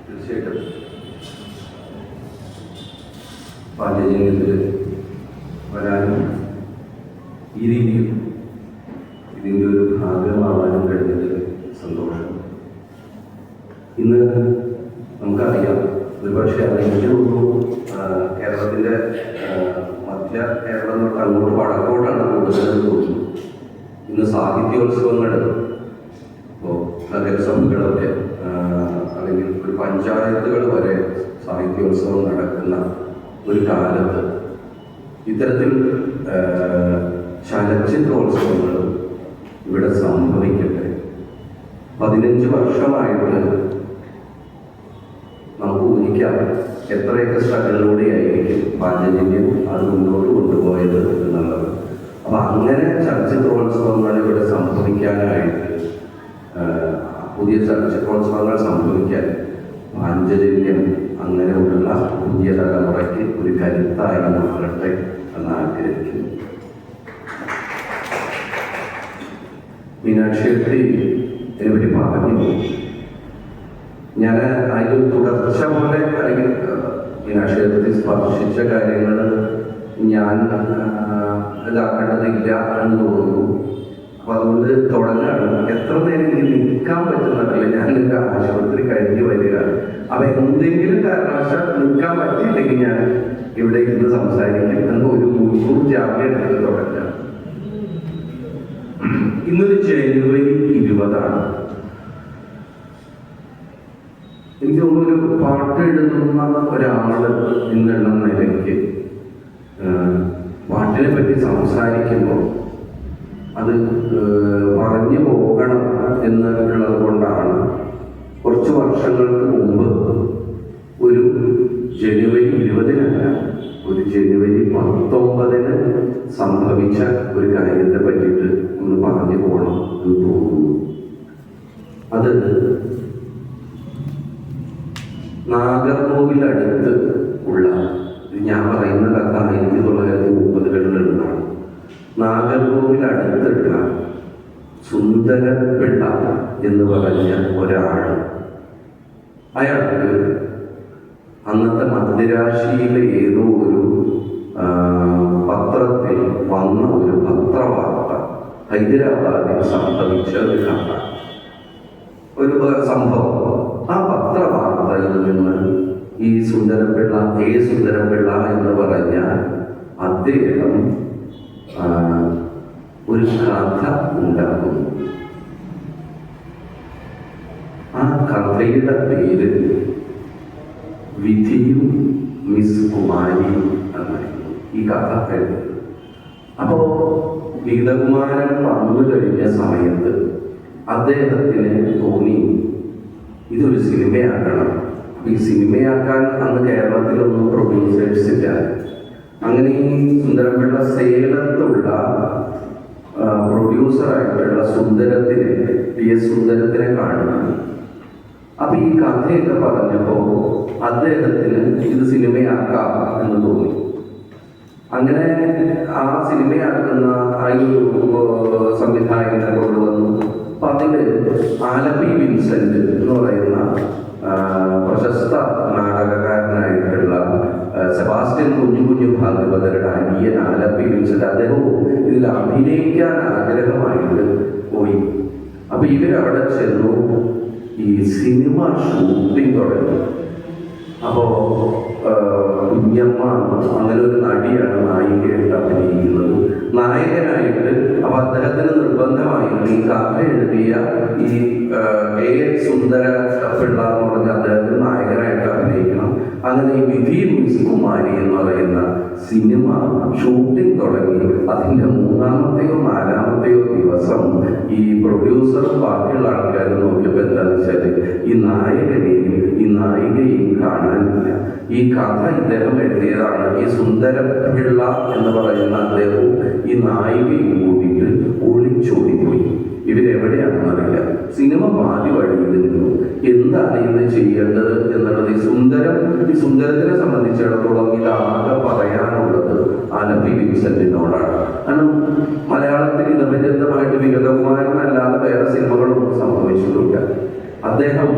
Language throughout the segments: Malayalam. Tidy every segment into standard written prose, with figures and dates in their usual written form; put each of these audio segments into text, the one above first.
തീർച്ചയായിട്ടും പാണ്ഡ്യജന്യത്തിൽ വരാനും ഈ രീതിയിൽ ഇതിൻ്റെ ഒരു ഭാഗമാവാനും കഴിഞ്ഞതിൽ സന്തോഷം. ഇന്ന് നമുക്കറിയാം, ഒരുപക്ഷെ എനിക്ക് തോന്നുന്നു കേരളത്തിൻ്റെ മധ്യ കേരളം തൊട്ട് അങ്ങോട്ട് വടക്കോട്ടാണ് കൂടുതൽ തോന്നുന്നു ഇന്ന് സാഹിത്യോത്സവങ്ങൾ, ഇപ്പോൾ നഗരസഭകളൊക്കെ അല്ലെങ്കിൽ ഒരു പഞ്ചായത്തുകൾ വരെ സാഹിത്യോത്സവം നടക്കുന്ന ഒരു കാലത്ത് ഇത്തരത്തിൽ ചലച്ചിത്രോത്സവങ്ങൾ ഇവിടെ സംഭവിക്കട്ടെ. 15 വർഷമായിട്ട് നമുക്ക് ഊഹിക്കാം എത്രയൊക്കെ സ്ട്രഗിളിലൂടെയായിരിക്കും പാണ്ഡ്യജന്യം അത് മുന്നോട്ട് കൊണ്ടുപോയത് എന്നുള്ളത്. അപ്പം അങ്ങനെ ചലച്ചിത്രോത്സവങ്ങൾ ഇവിടെ സംഭവിക്കാനായിട്ട്, പുതിയ ചലച്ചിത്രോത്സവങ്ങൾ സംഭവിക്കാൻ പാണ്ഡ്യജന്യം അങ്ങനെയുള്ള പുതിയ തലമുറയ്ക്ക് ഒരു കരുത്തായി മാറട്ടെ എന്ന് ആഗ്രഹിക്കുന്നു. മീനാക്ഷിയത്തി ഇതിനെപ്പറ്റി പറഞ്ഞു. ഞാൻ അതിൻ്റെ തുടർച്ച പോലെ അല്ലെങ്കിൽ മീനാക്ഷിയത്തി സ്പർശിച്ച കാര്യങ്ങൾ ഞാൻ ഇതാക്കേണ്ടതില്ല എന്ന് തോന്നുന്നു. അപ്പം അതുകൊണ്ട് തുടങ്ങാണ്. എത്ര നേരം എനിക്ക് നിൽക്കാൻ പറ്റുന്നതല്ല. ഞാനൊരു ആശുപത്രി കഴിഞ്ഞ് വരികയാണ്. അപ്പം എന്തെങ്കിലും കാരണവശാൽ നിൽക്കാൻ പറ്റിയില്ലെങ്കിൽ ഞാൻ ഇവിടെ ഇരുന്ന് സംസാരിക്കും എന്ന് ഒരു മുൻകൂർ ജാമ്യം എടുത്ത് തുടങ്ങാം. ഇന്നൊരു ജനുവരി 20 എനിക്ക് തോന്നുന്നു ഒരു പാട്ട് എഴുതുന്ന ഒരാള് എന്നുള്ള നിലയ്ക്ക് പാട്ടിനെ പറ്റി സംസാരിക്കുമ്പോൾ അത് പറഞ്ഞു പോകണം എന്നുള്ളത് കൊണ്ടാണ് കുറച്ച് വർഷങ്ങൾക്ക് മുമ്പ് ഒരു ജനുവരി 20 ഒരു ജനുവരി 19 സംഭവിച്ച ഒരു കാര്യത്തെ പറ്റിയിട്ട് ഒന്ന് പറഞ്ഞു പോകണം എന്ന് തോന്നുന്നു. അത് നാഗർകോവിലടുത്ത് ഉള്ള, ഞാൻ പറയുന്ന കഥ 1930കളിലുള്ളതാണ്. നാഗർകോവിലടുത്തുള്ള സുന്ദരപിള്ള എന്ന് പറഞ്ഞ ഒരാൾ, അയാൾക്ക് അന്നത്തെ മധ്യരാശിയിലെ ഏതോ ഒരു പത്രത്തിൽ വന്ന ഒരു പത്രവാർത്ത, ഹൈദരാബാദിൽ സംഭവിച്ച ഒരു കഥ, ഒരു സംഭവം. ആ പത്രവാർത്തയിൽ നിന്ന് ഈ സുന്ദരപിള്ള എന്ന് പറഞ്ഞ അദ്ദേഹം ഒരു കഥ ഉണ്ടാക്കുന്നു. ആ കഥയുടെ പേര് വിധിയും മിസ് കുമാരിയും എന്നായിരുന്നു ഈ കഥ എഴുതുന്നത്. അപ്പോൾ ഗീതകുമാരൻ വന്നു കഴിഞ്ഞ സമയത്ത് അദ്ദേഹത്തിന് തോന്നി ഇതൊരു സിനിമയാക്കണം. ഈ സിനിമയാക്കാൻ അന്ന് കേരളത്തിലൊന്നും പ്രൊഡ്യൂസേഴ്സ് ഇല്ല. അങ്ങനെ ഈ സുന്ദരപിള്ള സേലത്തുള്ള പ്രൊഡ്യൂസറായിട്ടുള്ള PS സുന്ദരത്തിനെ കാണുന്നു. അപ്പൊ ഈ കഥയൊക്കെ പറഞ്ഞപ്പോ അദ്ദേഹത്തിന് ഇത് സിനിമയാക്കാം എന്ന് തോന്നി. അങ്ങനെ ആ സിനിമയാക്കുന്ന ആ സംവിധായകനെ കൊണ്ടുവന്നു. അപ്പൊ അതില് ആലപ്പി വിൻസെന്റ് എന്ന് പറയുന്ന പ്രശസ്ത നാടകകാരനായിട്ടുള്ള സെബാസ്റ്റ്യൻ കുഞ്ഞു ഭാഗവതരുടെ അനിയൻ ആലപ്പി വിൻസെന്റ്, അദ്ദേഹവും ഇതിൽ അഭിനയിക്കാൻ ആഗ്രഹമായിട്ട് പോയി. അപ്പൊ ഇവരവിടെ ചെന്നു. ഈ സിനിമ ഷൂട്ടിംഗ് തുടങ്ങി. അപ്പോൾ കുഞ്ഞമ്മ അങ്ങനെ ഒരു നടിയാണ് നായികയായിട്ട് അഭിനയിക്കുന്നത്. നായകനായിട്ട് അപ്പോൾ അദ്ദേഹത്തിന് നിർബന്ധമായിരുന്നു ഈ കഥ എഴുതിയ ഈ സുന്ദര പിള്ള എന്ന് പറഞ്ഞ അദ്ദേഹത്തിന് നായകനായിട്ട് അഭിനയിക്കണം. അങ്ങനെ ഈ വിധി മിസ് കുമാരി എന്ന് പറയുന്ന സിനിമ ഷൂട്ടിംഗ് തുടങ്ങി. അതിൻ്റെ 3-ാമത്തെയോ 4-ാമത്തെയോ ദിവസം ഈ പ്രൊഡ്യൂസറും ബാക്കിയുള്ള ആൾക്കാരും നോക്കിയപ്പോൾ എന്താണെന്ന് വെച്ചാൽ ഈ നായകനെയും ഈ നായികയെയും കാണാനില്ല. ഈ കഥ ഇദ്ദേഹം എഴുതിയതാണ്. ഈ സുന്ദരപിള്ള എന്ന് പറയുന്ന അദ്ദേഹവും ഈ നായികയും കൂടിയിട്ട് ഒളിച്ചോടിപ്പോയി. ഇവരെവിടെയാണെന്നറിയില്ല. സിനിമ പാതി വഴിയിൽ നിന്നു. എന്താണ് ഇന്ന് ചെയ്യേണ്ടത് എന്നുള്ളത് ഈ സുന്ദരത്തിനെ സംബന്ധിച്ചിടത്തോളം ഇതാകെ പറയാനുള്ളത് ആലപ്പി വിൻസെന്റിനോടാണ്. കാരണം മലയാളത്തിൽ ഇതപര്യന്തമായിട്ട് വിഗതകുമാരനല്ലാതെ വേറെ സിനിമകളൊന്നും സംഭവിച്ചിട്ടില്ല. അദ്ദേഹം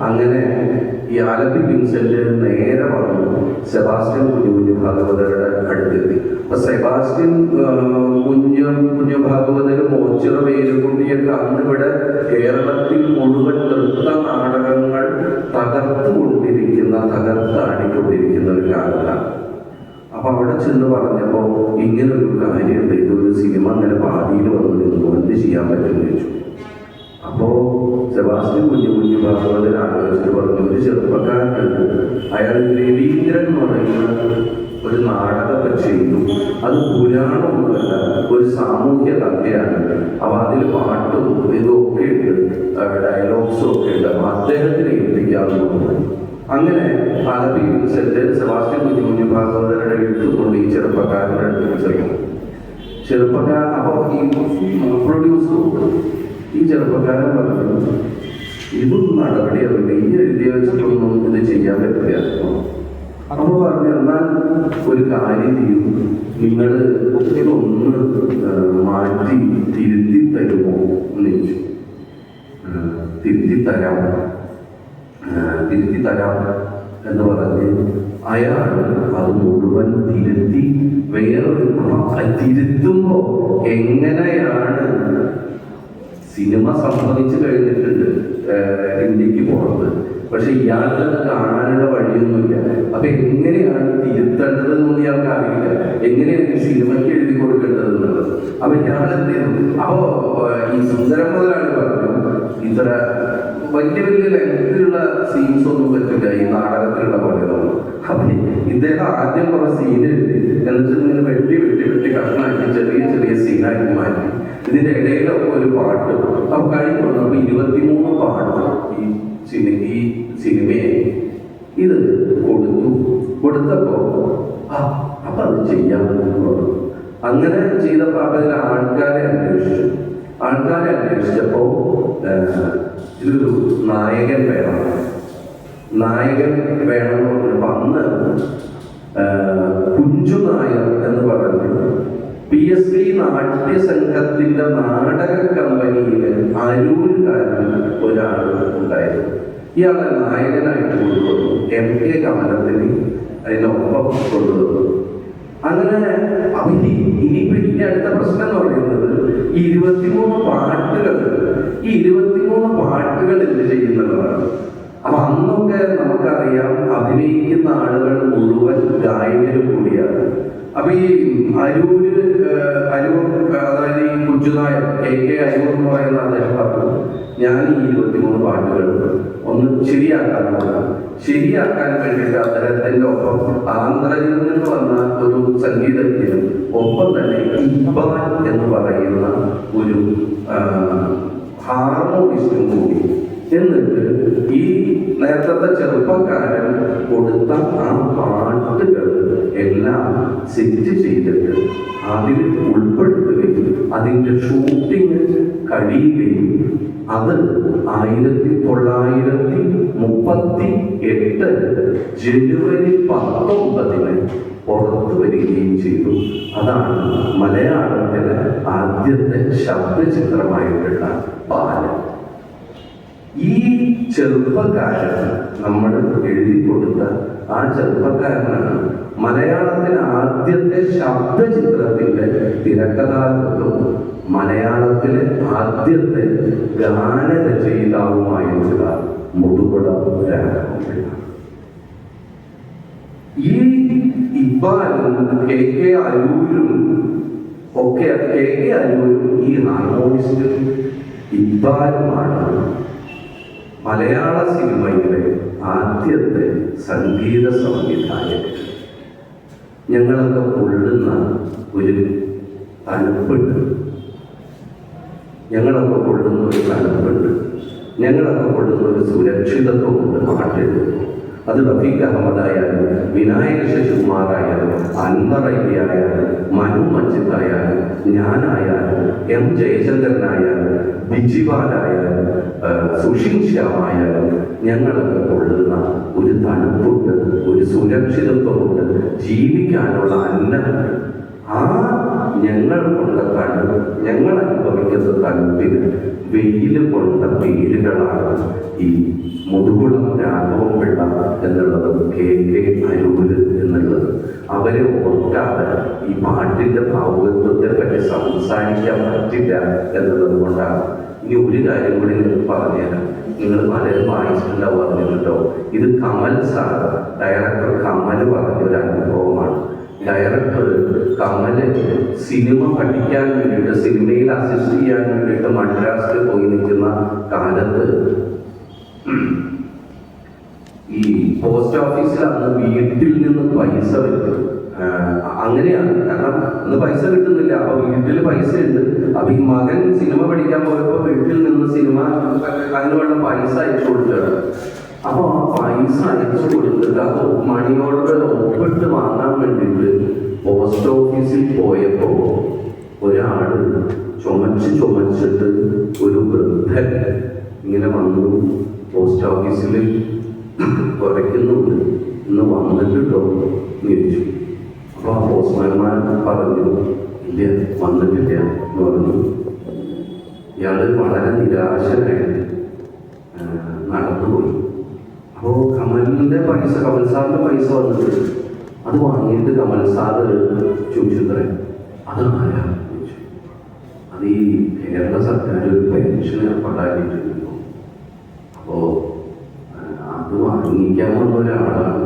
അങ്ങനെ ഈ ആലപ്പി വിൻസെന്റ് നേരെ വന്നു സെബാസ്റ്റ്യൻ കുഞ്ഞു ഭാഗവതരുടെ അടുത്തെത്തി. അപ്പൊ സെബാസ്റ്റ്യൻ കുഞ്ഞു ഭാഗവതര് മോച്ചിറ വേലുകുട്ടിയൊക്കെ അന്നിവിടെ കേരളത്തിൽ മുഴുവൻ നൃത്ത നാടകങ്ങൾ തകർത്താടിക്കൊണ്ടിരിക്കുന്ന ഒരു കാലത്താണ്. അപ്പൊ അവിടെ ചെന്ന് പറഞ്ഞപ്പോ ഇങ്ങനൊരു കാര്യമുണ്ട്, ഇതൊരു സിനിമ അങ്ങനെ പാതിയിൽ വന്നു നിന്നു, എന്ത് ചെയ്യാൻ പറ്റുമെന്ന് ചോദിച്ചു. അപ്പോ സെബാസ്റ്റ്യൻ കുഞ്ഞു ഭാഗവതൻ ആലോചിച്ചിട്ട് പറഞ്ഞു, ഒരു ചെറുപ്പക്കാരനുണ്ട്, അയാൾ രവീന്ദ്രൻ എന്ന് പറയുന്ന ഒരു നാടകമൊക്കെ ചെയ്തു. അത് പുരാണമൊന്നുമല്ല, ഒരു സാമൂഹ്യ കഥയാണ്. അപ്പൊ അതിൽ പാട്ടും ഇതൊക്കെ ഉണ്ട്, ഡയലോഗ്സും ഒക്കെ ഉണ്ട്. അപ്പൊ അദ്ദേഹത്തിന് എത്തിക്കാമെന്ന് തോന്നുന്നു. അങ്ങനെ ആലപ്പി വിൻസെന്റ് സെബാസ്റ്റ്യൻ കുഞ്ഞു ഭാഗവതരുടെ എടുത്തുകൊണ്ട് ഈ ചെറുപ്പക്കാരൻ്റെ അടുത്ത് ചെല്ലുന്നു. അപ്പോൾ ഈ പ്രൊഡ്യൂസർ ഈ ചെറുപ്പക്കാരൻ പറഞ്ഞു, ഇതൊന്നും നടപടിയാവില്ല, ഈ എഴുതി വെച്ചിട്ടൊന്നും ഇത് ചെയ്യാൻ പറ്റില്ല. അപ്പോൾ പറഞ്ഞു, എന്നാൽ ഒരു കാര്യം ചെയ്യും, നിങ്ങൾ ഇതൊന്ന് മാറ്റി തിരുത്തി തരുമോ എന്ന് ചോദിച്ചു. തിരുത്തി തരാം എന്ന് പറഞ്ഞ് അയാൾ അത് മുഴുവൻ തിരുത്തി വേറൊരു തിരുത്തുമ്പോ എങ്ങനെയാണ് സിനിമ സംഭവിച്ചു കഴിഞ്ഞിട്ടുണ്ട് ഇന്ത്യക്ക് പുറത്ത്, പക്ഷെ ഇയാൾക്ക് കാണാനുള്ള വഴിയൊന്നുമില്ല. അപ്പൊ എങ്ങനെയാണ് തിരുത്തേണ്ടതെന്നൊന്നും ഇയാൾക്ക് അറിയില്ല, എങ്ങനെയാണ് സിനിമയ്ക്ക് എഴുതി കൊടുക്കേണ്ടതെന്നുള്ളത്. അപ്പൊ ഇയാളെന്ത് ചെയ്തു? അപ്പോ ഈ സുന്ദരം മുതലാളി പറഞ്ഞു, ഇത്ര വലിയ ലെങ്തിലുള്ള സീൻസ് ഒന്നും പറ്റില്ല ഈ നാടകത്തിലുള്ള പോലെയൊന്നും. അപ്പൊ ഇദ്ദേഹം ആദ്യം കുറെ സീൻ എഴുതി, എന്നിട്ട് ഇങ്ങനെ വെട്ടി കഷ്ണമാക്കി ചെറിയ സീനാക്കി മാറ്റി. ഇതിന്റെ ഇടയിലൊക്കെ ഒരു പാട്ട്. അപ്പൊ കഴിഞ്ഞു വന്നപ്പോ 23 പാട്ട് ഈ സിനിമയെ ഇത് കൊടുത്തപ്പോ അപ്പൊ അത് ചെയ്യാമെന്ന് പറഞ്ഞു. അങ്ങനെ ചെയ്തപ്പോ അപ്പൊ അതിൽ ആൾക്കാരെ അന്വേഷിച്ചപ്പോ ഇതൊരു നായകൻ വേണമെന്ന് പറഞ്ഞപ്പോ അന്ന് കുഞ്ചു നായർ എന്ന് പറഞ്ഞു PSV നാട്യ സംഘത്തിന്റെ നാടക കമ്പനിയിൽ അരൂരുകാരൻ ഒരാൾ ഉണ്ടായിരുന്നു. ഇയാളെ നായകനായിട്ട് കൊണ്ടുവന്നു, MK കമലത്തിന് അതിനൊപ്പം കൊണ്ടുവന്നു. അങ്ങനെ ഇനിയിപ്പോ ഇതിന്റെ അടുത്ത പ്രശ്നം എന്ന് പറയുന്നത് ഈ 23 പാട്ടുകൾ എന്ത് ചെയ്യുന്നതാണ്. അപ്പൊ അന്നൊക്കെ നമുക്കറിയാം, അഭിനയിക്കുന്ന ആളുകൾ മുഴുവൻ ഗായകരും കൂടിയാണ്. അപ്പൊ ഈ അരൂർ അതായത് ഈ കുഞ്ചുനായർ KK അരൂർ എന്ന് പറയുന്ന അദ്ദേഹം പറഞ്ഞു, ഞാൻ ഈ 23 പാട്ടുകൾ ഒന്ന് ശരിയാക്കാൻ വേണ്ടിയിട്ട് അദ്ദേഹത്തിന്റെ ഒപ്പം ആന്ധ്രയിൽ നിന്ന് വന്ന ഒരു സംഗീതജ്ഞനും ഒപ്പം തന്നെ ഇബ്ബാൻ എന്ന് പറയുന്ന ഒരു ഹാർമോണിസ്റ്റും കൂടി. എന്നിട്ട് ഈ നേരത്തെ ചെറുപ്പക്കാരൻ കൊടുത്ത ആ പാട്ടുകൾ എല്ലാം സെറ്റ് ചെയ്തിട്ട് അതിൽ ഉൾപ്പെടുത്തുകയും അതിൻ്റെ ഷൂട്ടിങ് കഴിയുകയും അത് 1938 ജനുവരി 19 പുറത്തു വരികയും ചെയ്തു. അതാണ് മലയാളത്തിലെ ആദ്യത്തെ ശബ്ദചിത്രമായിട്ടുള്ള ബാലൻ. ഈ ചെറുപ്പക്കാരൻ നമ്മൾ എഴുതി കൊടുത്ത ആ ചെറുപ്പക്കാരനാണ് മലയാളത്തിലെ ആദ്യത്തെ ശബ്ദചിത്രത്തിന്റെ തിരക്കഥാകൃത്തും മലയാളത്തിലെ ആദ്യത്തെ ഗാനരചയിതാവുമായിട്ടുള്ള മുതുകുട രാഘവൻപിള്ള. ഈ ഇബ്ബാനും KK അരൂരും ഒക്കെ KK അരൂരും ഈ ഹാർമോണിസ്റ്റും ഇബ്ബാനുമാണ് മലയാള സിനിമയിലെ ആദ്യത്തെ സംഗീത സംവിധായകൻ. ഞങ്ങളൊക്കെ കൊള്ളുന്ന ഒരു തണുപ്പുണ്ട്, ഞങ്ങളൊക്കെ കൊള്ളുന്ന ഒരു സുരക്ഷിതത്വമുണ്ട് പാട്ടെഴുതുന്നു. അത് റഫീഖ് അഹമ്മദ് ആയാലും വിനായക ശശികുമാർ ആയാലും അൻവർ അലി ആയാലും മനു മജിദ് ആയാലും ഞാനായാലും M ജയചന്ദ്രനായാലും ബിജിപാലായാലും സുഷിൻ ശ്യാമായാലും ഞങ്ങളൊക്കെ കൊള്ളുന്ന ഒരു തണുപ്പുണ്ട്, ഒരു സുരക്ഷിതത്വമുണ്ട്, ജീവിക്കാനുള്ള അന്നമുണ്ട്. ആ ഞങ്ങൾ കൊണ്ട തണുപ്പ്, ഞങ്ങൾ അനുഭവിക്കുന്ന തണുപ്പിന് വെയിൽ കൊണ്ട പേരുകളാണ് ഈ മുതുകുളം രാഘവൻ പിള്ള എന്നുള്ളതും KK അരൂര് എന്നുള്ളത്. അവരെ ഓർക്കാതെ ഈ പാട്ടിന്റെ ഭാവുകത്വത്തെ പറ്റി സംസാരിക്കാൻ പറ്റില്ല എന്നുള്ളത് കൊണ്ടാണ്. ഇനി ഒരു കാര്യം കൂടി നിങ്ങൾക്ക് പറഞ്ഞുതരാം. നിങ്ങൾ പലരും വായിച്ചിട്ടുണ്ടാവും, പറഞ്ഞിട്ടുണ്ടോ? ഇത് കമൽ സാർ, ഡയറക്ടർ കമൽ പറഞ്ഞൊരു അനുഭവമാണ്. ഡയറക്ടർ കമല് സിനിമ പഠിക്കാൻ വേണ്ടിയിട്ട്, സിനിമയിൽ അസിസ്റ്റ് ചെയ്യാൻ വേണ്ടിയിട്ട് മദ്രാസിൽ പോയി നിൽക്കുന്ന കാലത്ത് ഈ പോസ്റ്റ് ഓഫീസിൽ അന്ന് വീട്ടിൽ നിന്ന് പൈസ വരും. അങ്ങനെയാണ്, കാരണം അന്ന് പൈസ കിട്ടുന്നില്ല. അപ്പൊ വീട്ടിൽ പൈസ ഉണ്ട്. അപ്പൊ ഈ മകൻ സിനിമ പഠിക്കാൻ പോയപ്പോ വീട്ടിൽ നിന്ന് സിനിമ അതിനുള്ള പൈസ അയച്ചു കൊടുക്കുകയാണ്. അപ്പൊ ആ പൈസ അയച്ചു കൊടുത്തിട്ട് അത് മണി ഓർഡർ ഒപ്പിട്ട് വാങ്ങാൻ വേണ്ടിയിട്ട് പോസ്റ്റ് ഓഫീസിൽ പോയപ്പോ ഒരാള് ചുമച്ചിട്ട് ഒരു വൃദ്ധൻ ഇങ്ങനെ വന്നു. പോസ്റ്റ് ഓഫീസിൽ കുറയ്ക്കുന്നുണ്ട്, ഇന്ന് വന്നിട്ടുണ്ടോ എന്ന് ചോദിച്ചു. അപ്പൊ ആ പോസ്റ്റ്മാൻമാർ പറഞ്ഞു, ഇല്ല വന്നിട്ടില്ല എന്ന് പറഞ്ഞു. ഇയാള് വളരെ നിരാശനായിട്ട് നടന്നുപോയി. അപ്പോൾ കമലിന്റെ പൈസ, കമൽ സാറിന്റെ പൈസ വന്നിട്ട് അത് വാങ്ങിയിട്ട് കമൽ സാറ് ചോദിച്ചത്രേ, അത് ആരാ ചോദിച്ചു. അത് ഈ കേരള സർക്കാർ ഒരു പെൻഷൻ ഏർപ്പാടാക്കിയിട്ടുണ്ട്. അപ്പോ അത് വാങ്ങിക്കാൻ വന്ന ഒരാളാണ്.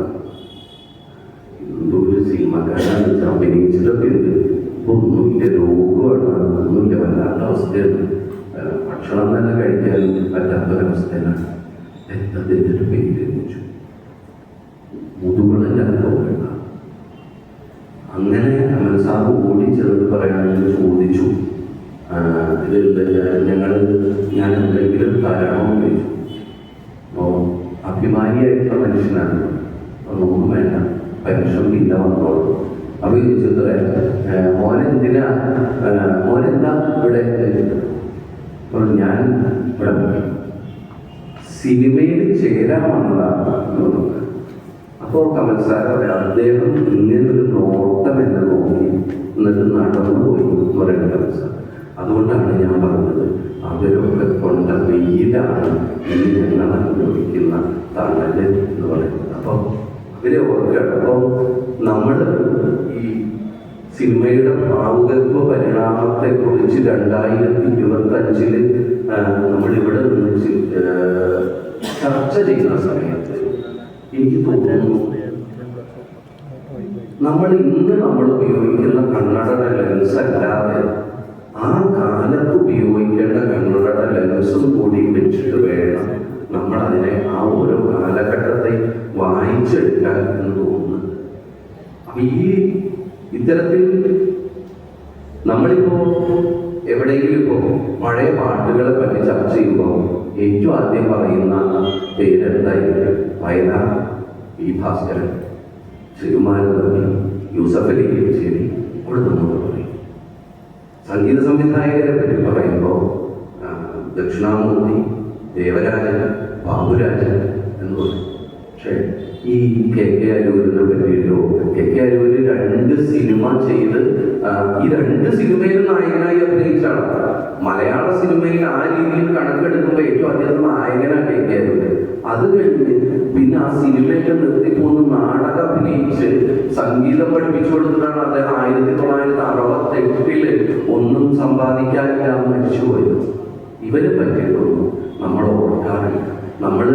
എന്തൊരു സിനിമക്കാരാണ്, അഭിനയിച്ചിട്ടൊക്കെ ഉണ്ട്. ഇപ്പൊ ഒന്നുമില്ല, രോഗമാണ്, ഒന്നുമില്ല, വല്ലാത്ത അവസ്ഥയാണ്. ഭക്ഷണം തന്നെ കഴിക്കാൻ പറ്റാത്തൊരവസ്ഥയിലാണ്. എന്താ പേര് ചോദിച്ചു. മുതുകളെല്ലാം വേണ്ട. അങ്ങനെ കമൽ സാറ് ഓടി ചേർത്ത് പറയാനെന്ന് ചോദിച്ചു, ഞാൻ എന്തെങ്കിലും തരണോ എന്ന് ചോദിച്ചു. അപ്പോൾ അഭിമാനിയായിട്ടുള്ള മനുഷ്യനാണ്, ഒന്നും വേണ്ട, പെൻഷൻ ഇല്ല വന്നോളൂ. അപ്പൊ ചോദിച്ചത്രേ, മോനെന്താ ഇവിടെ? അപ്പോൾ ഞാൻ ഇവിടെ സിനിമയിൽ ചേരാൻ വന്നതാണ്. അപ്പോൾ കമൽ സാർ പറയാം, അദ്ദേഹം ഇങ്ങനൊരു നോട്ടം എന്നെ നോക്കി എന്നിട്ട് നടന്നു പോയി എന്ന് പറയുന്നത് കമൽ സാർ. അതുകൊണ്ടാണ് ഞാൻ പറഞ്ഞത്, അവരൊക്കെ കൊണ്ട വെയിലാണ് ഇനി ഞങ്ങൾ അനുഭവിക്കുന്ന തണല് എന്ന് പറയുന്നത്. അപ്പോൾ അവരെ ഓർക്കുകയാണ്. അപ്പോൾ നമ്മൾ ഈ സിനിമയുടെ ഭാവുകത്വ പരിണാമത്തെ കുറിച്ച് 2025 നമ്മളിവിടെ നിന്ന് ചർച്ച ചെയ്യുന്ന സമയത്ത് എനിക്ക് തോന്നുന്നു, നമ്മൾ ഉപയോഗിക്കുന്ന കണ്ണടയുടെ ലെൻസ് അല്ലാതെ ആ കാലത്ത് ഉപയോഗിക്കേണ്ട കണ്ണടയുടെ ലെൻസും കൂടി വെച്ചിട്ട് വേണം നമ്മളതിനെ ആ ഓരോ കാലഘട്ടത്തെ വായിച്ചെടുക്കാൻ എന്ന് തോന്നുന്നു. അപ്പൊ ഇത്തരത്തിൽ നമ്മളിപ്പോ എവിടെയെങ്കിലും ഇപ്പോൾ പഴയ പാട്ടുകളെ പറ്റി ചർച്ച ചെയ്യുമ്പോൾ ഏറ്റവും ആദ്യം പറയുന്ന പേരെന്തായിരിക്കും? വയലാർ, പി ഭാസ്കരൻ, ശ്രീകുമാരൻ, യൂസഫ് അലി കേച്ചേരി, അവിടെ നമ്മൾ പറയും. സംഗീത സംവിധായകരെ പറ്റി പറയുമ്പോൾ ദക്ഷിണാമൂർത്തി, ദേവരാജൻ, ബാബുരാജൻ എന്ന് പറയും. പക്ഷേ ഈ KK അരൂരിനെ പറ്റിയിട്ടോ, KK അരൂര് 2 സിനിമ ചെയ്ത് ഈ 2 സിനിമയിൽ നായകനായി അഭിനയിച്ചാണ്. മലയാള സിനിമയിൽ ആ രീതിയിൽ കണക്കെടുക്കുമ്പോൾ ഏറ്റവും അധികം നായകനാണ് KK അരൂര്. അത് കഴിഞ്ഞ് പിന്നെ ആ സിനിമയൊക്കെ നിർത്തിപ്പോന്ന് നാടകം അഭിനയിച്ച് സംഗീതം പഠിപ്പിച്ചു കൊടുത്തിട്ടാണ് അദ്ദേഹം 1968 ഒന്നും സമ്പാദിക്കാനില്ല മരിച്ചുപോയത്. ഇവരെ പറ്റിയിട്ടൊന്നും നമ്മൾ ഓർക്കാറില്ല. നമ്മൾ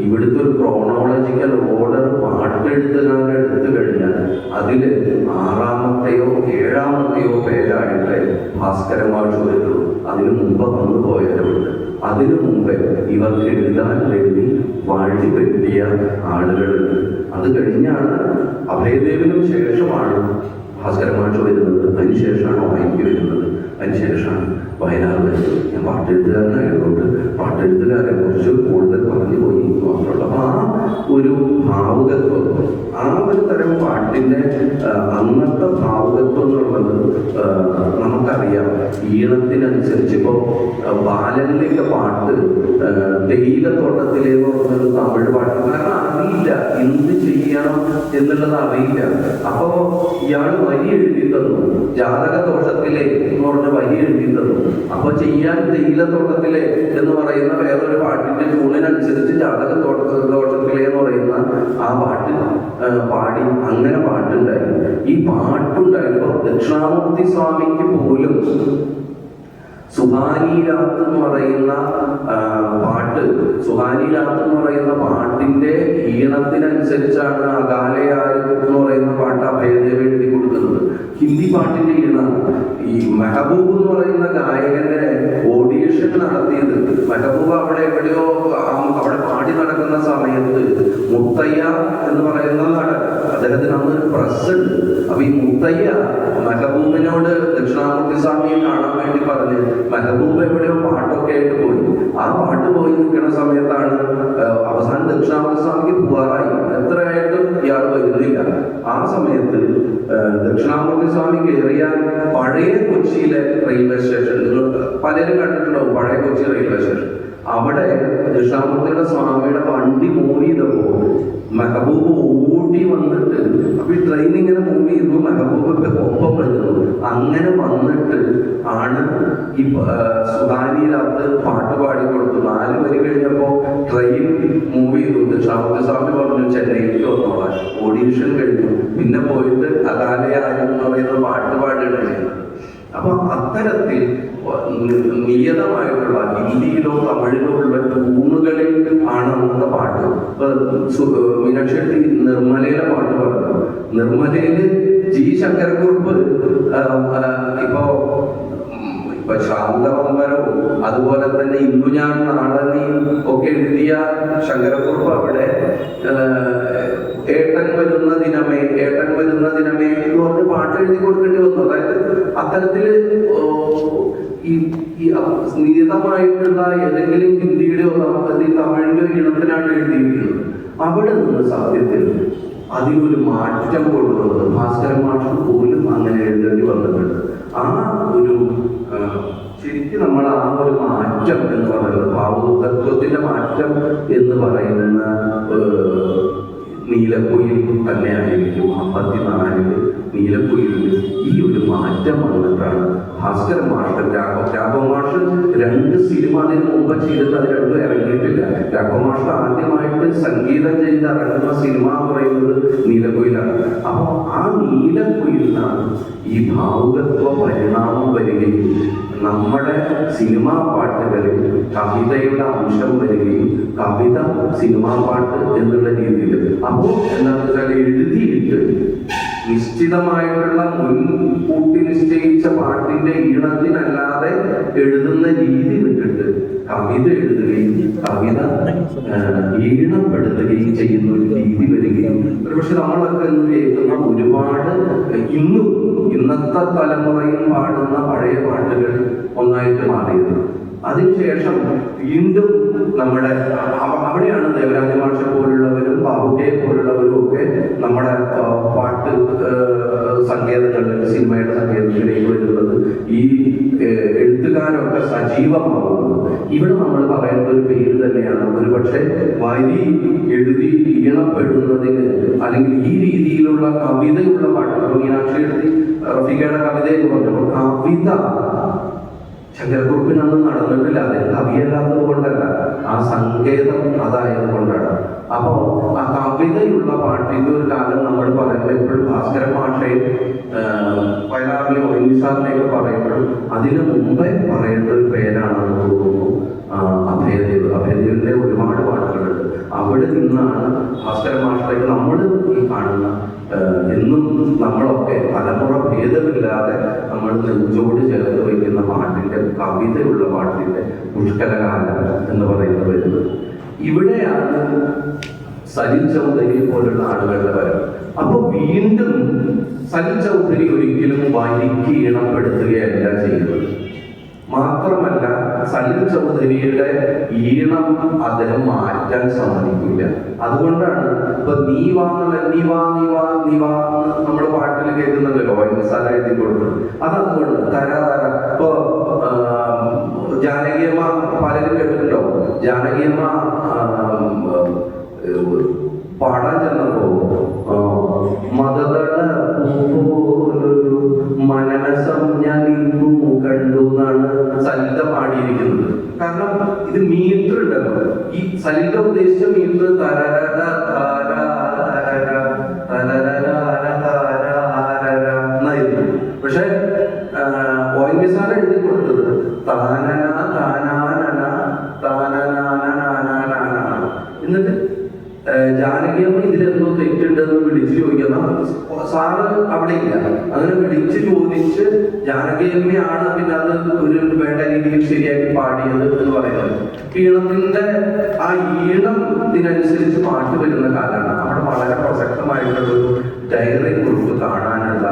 ഇവിടുത്തെ ഒരു ക്രോണോളജിക്കൽ ഓർഡർ പാട്ടെഴുത്തുകാരെ എടുത്തു കഴിഞ്ഞാൽ അതിൽ 6ാമത്തെയോ 7ാമത്തെയോ പേരായിട്ട് ഭാസ്കരമാഷ് വരുള്ളൂ. അതിനു മുമ്പ് വന്നു പോയവരുണ്ട്. അതിനു മുമ്പ് ഇവർക്ക് എഴുതാൻ വേണ്ടി വാഴി വെട്ടിയ ആളുകളുണ്ട്. അത് കഴിഞ്ഞാണ് അഭയദേവിനും ശേഷമാണ് ഭാസ്കരമാഷ് വരുന്നത്. അതിനുശേഷമാണ് വായിക്ക് വരുന്നത്. അതിനുശേഷമാണ് വയലാർ വരുന്നത്. ഞാൻ പാട്ടെഴുത്തുകാരനായതുകൊണ്ട് പാട്ടെഴുത്തുകാരെ കുറിച്ച് കൂടുതൽ പറഞ്ഞു പോയി മാത്രമല്ല. അപ്പൊ ആ ഒരു ഭാവ ഭാവുകത്വം, ആ ഒരു തരം പാട്ടിൻ്റെ അന്നത്തെ ഭാവുകത്വം എന്നുള്ളത് നമുക്കറിയാം. ഈണത്തിനനുസരിച്ച് ഇപ്പോൾ ബാലനിലേക്ക് പാട്ട് തേയിലത്തോട്ടത്തിലെന്ന് പറഞ്ഞൊരു തമിഴ് പാട്ട്, കാരണം അറിയില്ല എന്ത് ചെയ്യണം എന്നുള്ളത് അറിയില്ല. അപ്പോൾ ഇയാൾ വരി എഴുതി തന്നു, ജാതകദോഷത്തിലെ എന്ന് പറഞ്ഞ വരി എഴുതി തന്നു. അപ്പോൾ ചെയ്യാൻ തേയിലത്തോട്ടത്തിലെ എന്ന് പറയുന്ന വേറൊരു പാട്ടിന്റെ ട്യൂണിനനുസരിച്ച് ജാതകദോഷത്തിലെ എന്ന് പറയുന്ന ആ പാട്ട് പാടി, അങ്ങനെ പാട്ടുണ്ടായിരുന്നു. ഈ പാട്ടുണ്ടായപ്പോൾ ദക്ഷിണാമൂർത്തി സ്വാമിക്ക് പോലും സുഹാനിരാത്ത് എന്ന് പറയുന്ന പാട്ട്, സുഹാനിരാത്ത് എന്ന് പറയുന്ന പാട്ടിന്റെ ഈണത്തിനനുസരിച്ചാണ് അകാലയാരും എന്ന് പറയുന്ന പാട്ട് അഭയദേവ എഴുതി കൊടുക്കുന്നത്. ഹിന്ദി പാട്ടിന്റെ ഈണം ഈ മെഹബൂബ് എന്ന് പറയുന്ന ഗായകന്റെ ഓഡീഷൻ നടത്തിയത്, മെഹബൂബ് അവിടെ എവിടെയോ അവിടെ പാടി നടക്കുന്ന സമയത്ത് മുത്തയ്യ എന്ന് പറയുന്ന അദ്ദേഹത്തിന് അന്നൊരു പ്രസ് ഉണ്ട്. അപ്പൊ ഈ മുത്തയ്യ മെഹബൂബിനോട് ദക്ഷിണാമൂർത്തി സ്വാമിയെ കാണാൻ വേണ്ടി പറഞ്ഞ് മെഹബൂബ് എവിടെയോ പാട്ടൊക്കെ ആയിട്ട് പോയി. ആ പാട്ട് പോയി നിൽക്കുന്ന സമയത്താണ് അവസാനം ദക്ഷിണാമൂർത്തി സ്വാമിക്ക് പോവാറായി, എത്രയായിട്ടും ഇയാൾ വരുന്നില്ല. ആ സമയത്ത് ദക്ഷിണാമൂർത്തി സ്വാമി കയറിയ പഴയ കൊച്ചിയിലെ റെയിൽവേ സ്റ്റേഷൻ, പലരും കണ്ടിട്ടുണ്ടാവും പഴയ കൊച്ചി റെയിൽവേ സ്റ്റേഷൻ. അവിടെ ദക്ഷിണാമൂർത്തിയുടെ സ്വാമിയുടെ വണ്ടി മൂവ് ചെയ്തപ്പോൾ മെഹബൂബ് ഓടി വന്നിട്ട്, അപ്പൊ ഈ ട്രെയിൻ ഇങ്ങനെ മൂവ് ചെയ്യുന്നു, മെഹബൂബൊക്കെ ഒപ്പം വരുന്നു. അങ്ങനെ വന്നിട്ട് ആണ് ഈ സുഹാനിയിലകത്ത് പാട്ട് പാടിക്കൊടുത്തു. 4 വരി കഴിഞ്ഞപ്പോൾ ട്രെയിൻ മൂവ് ചെയ്തു. ദക്ഷിണാമൂർത്തി സ്വാമി പറഞ്ഞു ചെന്നൈയിലേക്ക് വന്നോളാം, ഓഡീഷൻ കഴിഞ്ഞു, പിന്നെ പോയിട്ട് അകാലയാരും എന്ന് പറയുന്ന പാട്ട് പാടുകയാണ്. അപ്പൊ അത്തരത്തിൽ നിയതമായിട്ടുള്ള ഹിന്ദിയിലോ തമിഴിലോ ഉള്ള ട്യൂണുകളിൽ ആണ് അന്നത്തെ പാട്ട്. മീനാക്ഷി നിർമ്മലയിലെ പാട്ട് പറഞ്ഞു. നിർമ്മലയില് ജി ശങ്കരക്കുറുപ്പ് ഇപ്പൊ ശാന്തവമ്പരവും അതുപോലെ തന്നെ ഇന്നു ഞാൻ നാളനെയും ഒക്കെ എഴുതിയ ശങ്കരക്കുറുപ്പ് അവിടെ ഏട്ടൻ വരുന്ന ദിനമേ എന്ന് പറഞ്ഞ് പാട്ട് എഴുതി കൊടുക്കേണ്ടി വന്നു. അതായത് അത്തരത്തില് ഈ നിയതമായിട്ടുള്ള ഏതെങ്കിലും ഹിന്ദിയുടെയോ തമിഴിന്റെയോ ഈണത്തിനാണ് എഴുതിയിരിക്കുന്നത്. അവിടെ നിന്ന് സത്യത്തിൽ അതിനൊരു മാറ്റം കൊണ്ടുവന്നത് ഭാസ്കരൻ മാഷ് പോലും അങ്ങനെ എഴുതേണ്ടി വന്നിട്ടുണ്ട്. ആ ഒരു ശരിക്കും നമ്മൾ ആ ഒരു മാറ്റം എന്ന് പറയുന്നത് ഭാവുകത്വത്തിന്റെ മാറ്റം എന്ന് പറയുന്ന നീലക്കുയിൽ തന്നെയായിരിക്കും. 54 നീലക്കുയിലിൽ ഈ ഒരു മാറ്റം വന്നിട്ടാണ് ഭാസ്കരൻ മാഷ്, രാഘവ മാഷ് 2 സിനിമ അതിന് മുമ്പ് ചെയ്തിട്ട് അത് 2 ഇറങ്ങിയിട്ടില്ല. രാഘവ മാഷ് ആദ്യമായിട്ട് സംഗീതം ചെയ്ത് ഇറങ്ങുന്ന സിനിമ എന്ന് പറയുന്നത് നീലക്കുയിലാണ്. അപ്പോൾ ആ നീലക്കുയിലിനാണ് ഈ ഭാവുകത്വ പരിണാമം വരികയും നമ്മുടെ സിനിമാ പാട്ടുകളിൽ കവിതയുടെ അംശം വരികയും കവിത സിനിമാ പാട്ട് എന്നുള്ള രീതിയിൽ. അപ്പോൾ എന്താണെന്ന് വെച്ചാൽ എഴുതിയിട്ട് നിശ്ചിതമായിട്ടുള്ള മുൻകൂട്ടി നിശ്ചയിച്ച പാട്ടിന്റെ ഈണത്തിനല്ലാതെ എഴുതുന്ന രീതി വിട്ടിട്ട് കവിത എഴുതുകയും കവിത ഈണപ്പെടുത്തുകയും ചെയ്യുന്ന ഒരു രീതി വരികയും, പക്ഷെ നമ്മളൊക്കെ കേൾക്കുന്ന ഒരുപാട് ഇന്നത്തെ തലമുറയിൽ പാടുന്ന പഴയ പാട്ടുകൾ ഒന്നായിട്ട് മാറിയത്. അതിനുശേഷം വീണ്ടും നമ്മുടെ അവിടെയാണ് ദേവരാജ മാഷ പോലുള്ളവരും ബാബുകയെ പോലുള്ളവരും ഒക്കെ നമ്മുടെ പാട്ട് സങ്കേതങ്ങളിൽ സിനിമയുടെ സങ്കേതത്തിലേക്ക് വരുന്നത്. ഈ എഴുത്തുകാരൊക്കെ സജീവമാകുന്നത് ഇവിടെ നമ്മൾ പറയേണ്ട ഒരു പേര് തന്നെയാണ്. ഒരു പക്ഷെ വരി എഴുതി ഈണപ്പെടുന്നതിന് അല്ലെങ്കിൽ ഈ രീതിയിലുള്ള കവിതയുള്ള പാട്ട്, മീനാക്ഷി എഴുതി റഫീഖയുടെ കവിത എന്ന് പറഞ്ഞപ്പോൾ കവിത ശങ്കരക്കുറുപ്പിന് അന്ന് നടന്നിട്ടില്ല. അത് കവിയല്ലാത്തത് കൊണ്ടല്ല, ആ സങ്കേതം അതായത് കൊണ്ടാണ്. അപ്പോ ആ കവിതയുള്ള പാട്ടിന്റെ ഒരു കാലം നമ്മൾ പറയുമ്പോൾ എപ്പോഴും ഭാസ്കരൻ മാഷയും വയലാറിലെ ഒയിനിസാറിനെയൊക്കെ പറയുമ്പോഴും അതിനു മുമ്പേ പറയേണ്ട ഒരു പേരാണെന്ന് തോന്നുന്നു അഭയദേവ്. അഭയദേവിന്റെ ഒരുപാട് പാട്ടുകളുണ്ട്. അവിടെ നിന്നാണ് ഭാസ്കരൻ മാഷിലേക്ക് നമ്മൾ ഈ കാണുന്ന എന്നും നമ്മളൊക്കെ തലമുറ ഭേദമില്ലാതെ നമ്മൾ നെഞ്ചോട് ചേർത്ത് വയ്ക്കുന്ന പാട്ടിന്റെ കവിതയുള്ള പാട്ടിന്റെ പുഷ്കലകാലം എന്ന് പറയുന്നത് വരുന്നത്. ഇവിടെയാണ് സലിൽ ചൗധരി പോലുള്ള ആളുകളുടെ വരം. അപ്പൊ വീണ്ടും സലിൽ ചൗധരി ഒരിക്കലും വരിക്ക് ഈണപ്പെടുത്തുകയല്ല ചെയ്യുന്നത്. മാത്രമല്ല സലിൽ ചൗധരിയുടെ ഈണം അദ്ദേഹം മാറ്റാൻ സമ്മതിക്കില്ല. അതുകൊണ്ടാണ് ഇപ്പൊ നീ വാ നമ്മുടെ പാട്ടിൽ കേൾക്കുന്നുണ്ടല്ലോ, വൈദ്യസാല എഴുതി കൊടുത്തത്. അതുകൊണ്ട് ഇപ്പൊ ജാനകിയമ്മ പലരും കേട്ടിട്ടുണ്ടോ? ജാനകിയമ്മ പാടാൻ ചെന്നപ്പോ മതതട മനനസം ഞാൻ ഇന്നു കണ്ടു എന്നാണ് സലിത പാടിയിരിക്കുന്നത്. കാരണം ഇത് മീറ്റർ ഉണ്ടല്ലോ, ഈ സലിത ഉദ്ദേശിച്ച മീറ്റർ എന്നായിരുന്നു. പക്ഷെ ഓയിൻസാല എഴുതി കൊടുത്തത് താനന താനാനന താനനാന. എന്നിട്ട് ജാനകിയമ്മ ഇതിലെന്തോ തെറ്റുണ്ടെന്ന് വിളിച്ചു ചോദിക്കണം. സാറ് അവിടെ ഇല്ല. അങ്ങനെ വിളിച്ച് ചോദിച്ച് ജാനകിയമ്മയാണ് പിന്നെ അത് ഒരു വേണ്ട രീതിയിൽ ശരിയാക്കി പാടിയത് എന്ന് പറയുന്നത്. ഈണത്തിന്റെ ആ ഈണത്തിനനുസരിച്ച് പാട്ട് വരുന്ന കാലമാണ്. അവിടെ വളരെ പ്രസക്തമായിട്ടുള്ളൊരു ഡയറി കുറിപ്പ് കാണാനുള്ള